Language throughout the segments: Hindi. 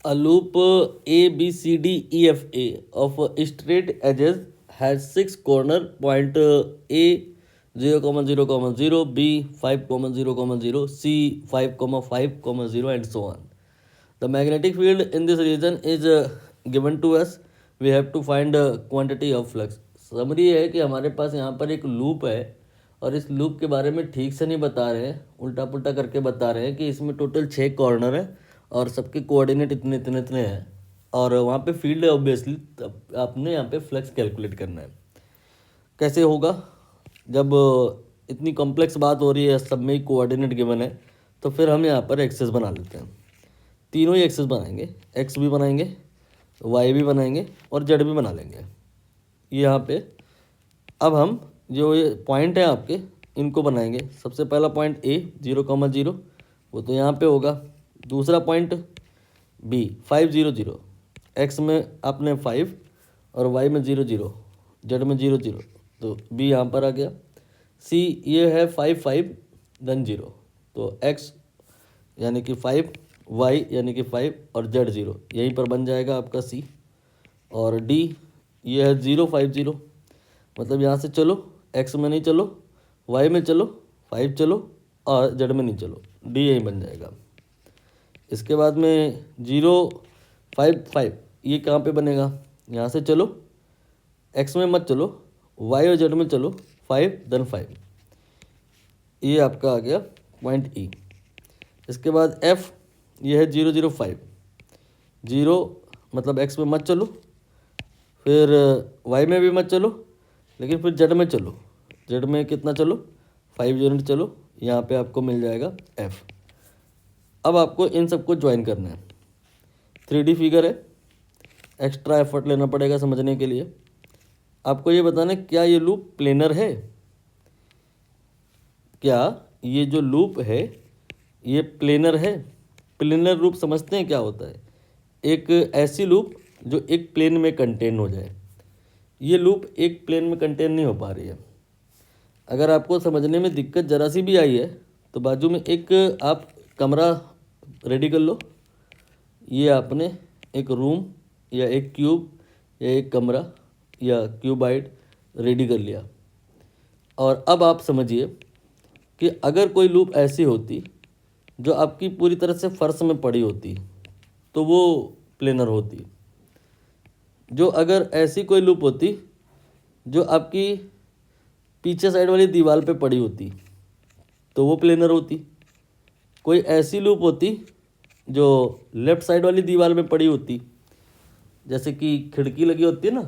A loop A B C D E F A of straight edges has six corner point A 0,0,0, B 5,0,0, C 5,5,0, and so on. The magnetic field in this region is given to us. We have to find quantity of flux. Summary है कि हमारे पास यहाँ पर एक लूप है और इस लूप के बारे में ठीक से नहीं बता रहे हैं, उल्टा पुल्टा करके बता रहे हैं कि इसमें टोटल 6 कॉर्नर है और सबके कोऑर्डिनेट इतने इतने इतने हैं और वहाँ पे फील्ड है ऑब्वियसली, आपने यहाँ पे फ्लक्स कैलकुलेट करना है। कैसे होगा? जब इतनी कॉम्प्लेक्स बात हो रही है, सब में ही कोऑर्डिनेट गिवन है, तो फिर हम यहाँ पर एक्सेस बना लेते हैं। तीनों ही एक्सेस बनाएंगे, एक्स भी बनाएंगे, वाई भी बनाएंगे और जेड भी बना लेंगे। यहाँ पे अब हम जो ये पॉइंट है आपके, इनको बनाएंगे। सबसे पहला पॉइंट ए 0,0, वो तो यहाँ पे होगा। दूसरा पॉइंट बी 5,0,0, एक्स में आपने 5 और वाई में 0,0, जेड में 0,0, तो बी यहाँ पर आ गया। सी ये है 5,5 देन 0, तो एक्स यानी कि 5, वाई यानी कि 5 और जेड 0, यहीं पर बन जाएगा आपका सी। और डी ये है 0,5,0, मतलब यहाँ से चलो, एक्स में नहीं चलो, वाई में चलो, 5 चलो और जेड में नहीं चलो, डी यहीं बन जाएगा। इसके बाद में 0,5,5 ये कहाँ पे बनेगा? यहाँ से चलो, एक्स में मत चलो, वाई और जेड में चलो, 5 देन 5, ये आपका आ गया पॉइंट ई। इसके बाद एफ ये है 0,0,5, 0 मतलब एक्स में मत चलो, फिर वाई में भी मत चलो, लेकिन फिर जेड में चलो, जेड में कितना चलो? 5 यूनिट चलो, यहाँ पे आपको मिल जाएगा एफ। अब आपको इन सबको ज्वाइन करना है। 3D फिगर है, एक्स्ट्रा एफर्ट लेना पड़ेगा समझने के लिए। आपको ये बताना है क्या ये लूप प्लेनर है? क्या ये जो लूप है ये प्लेनर है? प्लेनर लूप समझते हैं क्या होता है? एक ऐसी लूप जो एक प्लेन में कंटेन हो जाए। ये लूप एक प्लेन में कंटेन नहीं हो पा रही है। अगर आपको समझने में दिक्कत ज़रा सी भी आई है तो बाजू में एक आप कमरा रेडी कर लो। ये आपने एक रूम या एक क्यूब या एक कमरा या क्यूबाइड रेडी कर लिया। और अब आप समझिए कि अगर कोई लूप ऐसी होती जो आपकी पूरी तरह से फर्श में पड़ी होती तो वो प्लेनर होती। जो अगर ऐसी कोई लूप होती जो आपकी पीछे साइड वाली दीवार पे पड़ी होती तो वो प्लेनर होती। कोई ऐसी लूप होती जो लेफ़्ट साइड वाली दीवार में पड़ी होती, जैसे कि खिड़की लगी होती है ना,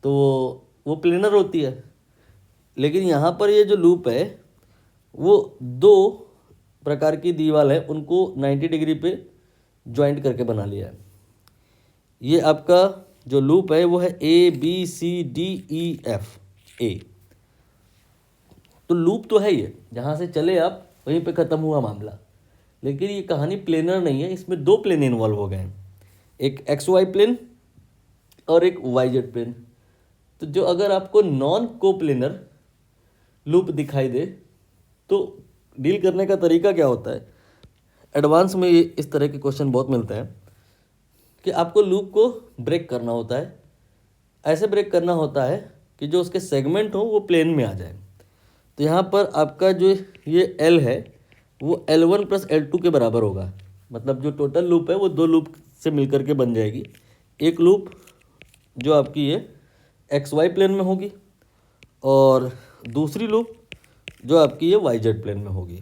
तो वो प्लेनर होती है। लेकिन यहाँ पर ये जो लूप है वो दो प्रकार की दीवार है, उनको 90 डिग्री पे ज्वाइंट करके बना लिया है। ये आपका जो लूप है वो है ABCDEF ए। तो लूप तो है ये, जहाँ से चले आप वहीं पे ख़त्म हुआ मामला। लेकिन ये कहानी प्लेनर नहीं है, इसमें दो प्लेन इन्वॉल्व हो गए हैं, एक XY प्लेन और एक YZ प्लेन। तो जो अगर आपको नॉन कोप्लेनर लूप दिखाई दे तो डील करने का तरीका क्या होता है? एडवांस में ये इस तरह के क्वेश्चन बहुत मिलते हैं कि आपको लूप को ब्रेक करना होता है। ऐसे ब्रेक करना होता है कि जो उसके सेगमेंट हो वो प्लेन में आ जाए। तो यहाँ पर आपका जो ये L है वो L1 प्लस L2 के बराबर होगा। मतलब जो टोटल लूप है वो दो लूप से मिलकर के बन जाएगी। एक लूप जो आपकी ये XY प्लेन में होगी और दूसरी लूप जो आपकी ये YZ प्लेन में होगी।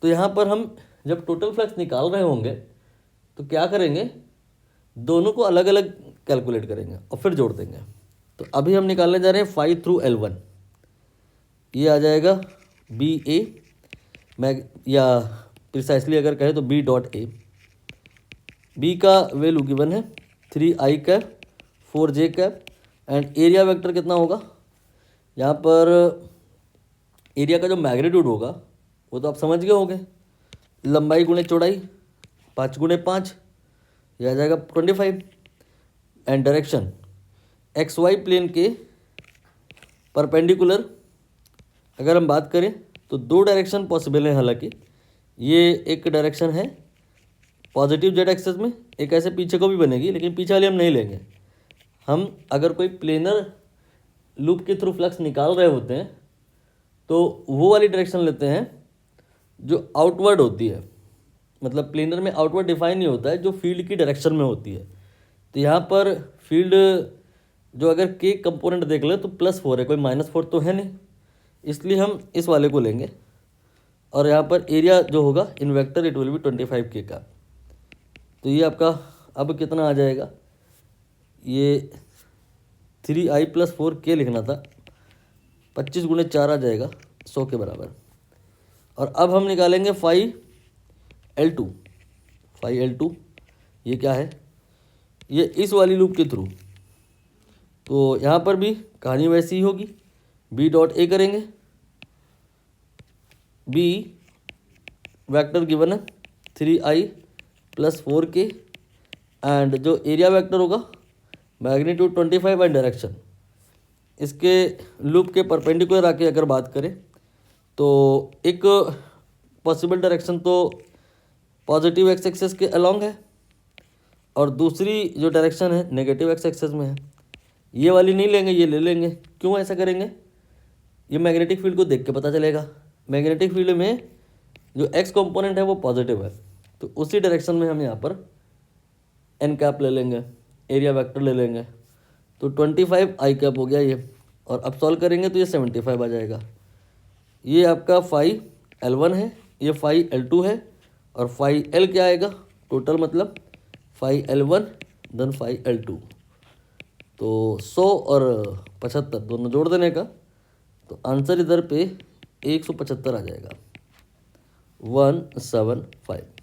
तो यहाँ पर हम जब टोटल फ्लक्स निकाल रहे होंगे तो क्या करेंगे? दोनों को अलग अलग कैलकुलेट करेंगे और फिर जोड़ देंगे। तो अभी हम निकालने जा रहे हैं 5 थ्रू L1। ये आ जाएगा BA, मैं या प्रिसाइसली अगर कहें तो B.A। B का वैल्यू गिवन है 3i cap 4j cap and area vector कितना होगा? यहाँ पर एरिया का जो मैग्नीट्यूड होगा वो तो आप समझ गए होंगे, लंबाई गुणे चौड़ाई 5 गुणे 5, यह आ जाएगा 25। एंड डायरेक्शन XY प्लेन के परपेंडिकुलर अगर हम बात करें तो दो डायरेक्शन पॉसिबल है। हालांकि ये एक डायरेक्शन है पॉजिटिव जेड एक्सेस में एक ऐसे पीछे को भी बनेगी, लेकिन पीछे वाली हम नहीं लेंगे। हम अगर कोई प्लेनर लूप के थ्रू फ्लक्स निकाल रहे होते हैं तो वो वाली डायरेक्शन लेते हैं जो आउटवर्ड होती है। मतलब प्लेनर में आउटवर्ड डिफाइन नहीं होता है, जो फील्ड की डायरेक्शन में होती है। तो यहाँ पर फील्ड जो अगर के कंपोनेंट देख ले तो +4 है, कोई -4 तो है नहीं, इसलिए हम इस वाले को लेंगे। और यहाँ पर एरिया जो होगा इन vector it will be 25K का। तो ये आपका अब कितना आ जाएगा, ये 3i + 4K लिखना था, 25 × 4 आ जाएगा 100 के बराबर। और अब हम निकालेंगे φL2। φL2 ये क्या है, ये इस वाली लूप के थ्रू। तो यहाँ पर भी कहानी वैसी ही होगी, B.A करेंगे, B वेक्टर गिवन है 3i + 4K, एंड जो एरिया वेक्टर होगा मैग्नीट्यूड 25 एंड डायरेक्शन। इसके लूप के परपेंडिकुलर आके अगर बात करें तो एक पॉसिबल डायरेक्शन तो पॉजिटिव एक्स एक्सेस के अलोंग है, और दूसरी जो डायरेक्शन है नेगेटिव एक्स एक्सेस में है। ये वाली नहीं लेंगे, ये ले लेंगे। क्यों ऐसा करेंगे, ये मैग्नेटिक फील्ड को देख के पता चलेगा। मैग्नेटिक फील्ड में जो एक्स कंपोनेंट है वो पॉजिटिव है, तो उसी डायरेक्शन में हम यहाँ पर एन कैप ले लेंगे, एरिया वेक्टर ले लेंगे। तो 25 आई कैप हो गया ये, और अब सॉल्व करेंगे तो ये 75 आ जाएगा। ये आपका φL1 है, ये φL2 है, और φL क्या आएगा टोटल, मतलब φL1 देन φL2। तो 100 और 75 दोनों जोड़ देने का, तो आंसर इधर पे 175 आ जाएगा, 175।